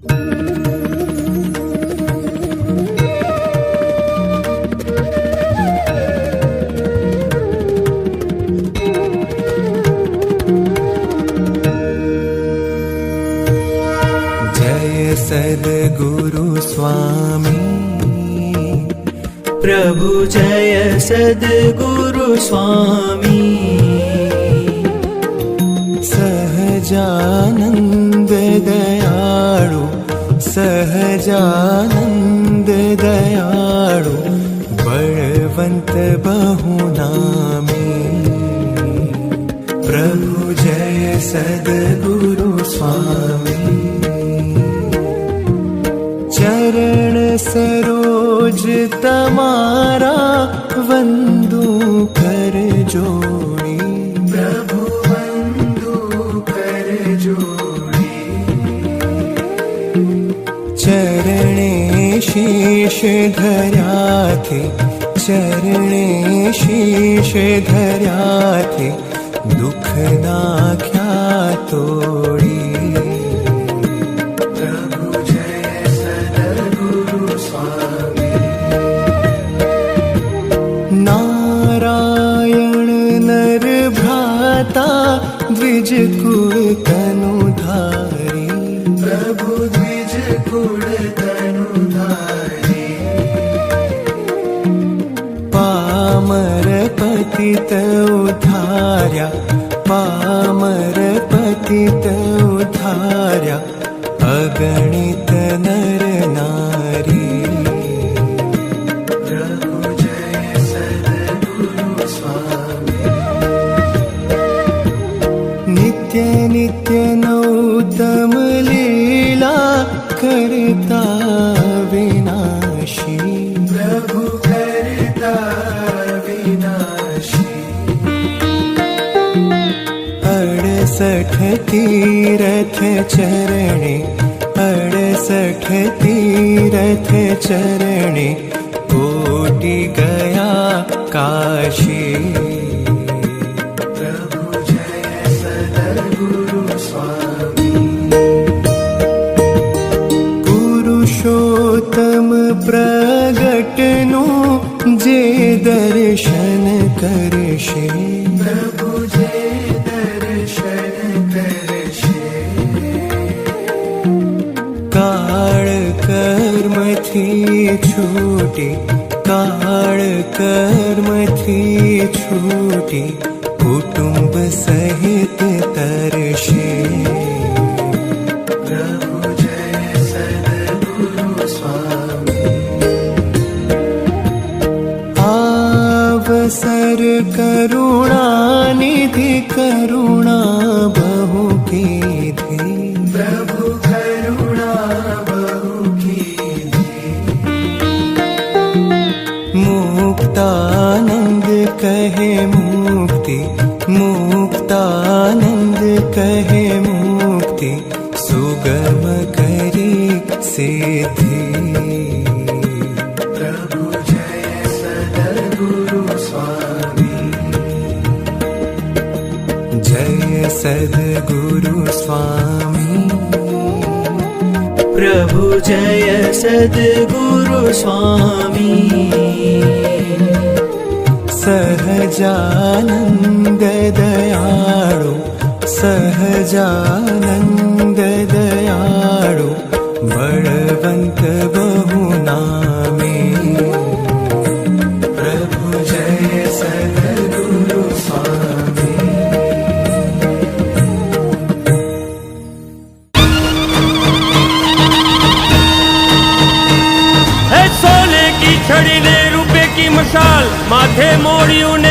जय सद्गुरु स्वामी प्रभु जय सद्गुरु स्वामी। सहजानंद दयाळु सहजानंद दयाळु बलवंत बहुनामी। प्रभु जय सद्गुरु स्वामी। चरण सरोज तमारा वंदू कर जोड़ी। प्रभु वंदू कर जोड़ी। चरणे शीश धर्या थे चरणे शीश धर्या थे दुख नाख्या तोड़ी। नारायण नर भ्राता द्विज कुल तनुधारी। प्रभु द्विज कुल तनुधारी। पामर पतित उद्धार्या पामर पतित उद्धार्या अगणित नर नारी। नित्य नित्य नौतम लीला करता विनाशी। प्रभु करता विनाशी। 68 तीरथ चरणे 68 तीरथ चरणे कोटि गया काशी। पुरुषोत्तम प्रगटनु जे दर्शन करशे। प्रभु जे दर्शन करशे। काळ कर्म थी छूटी काळ कर्म थी छूटी कुटुंब सहित तरशे। अवसर करुणा निधि करुणा बहु कीधी। प्रभु करुणा बहु कीधी। मुक्तानंद कहे मुक्ति मुक्तानंद कहे मुक्ति सुगम करी सिद्धि। जय सद्गुरु स्वामी। प्रभु जय सद्गुरु स्वामी। सहजानंद दयाळु सहजानंद दयाळु बलवंत बहुनामी। प्रभु जय सद्गुरु स्वामी। सोने की छड़ी ने रुपए की मशाल माथे मोड़ियों ने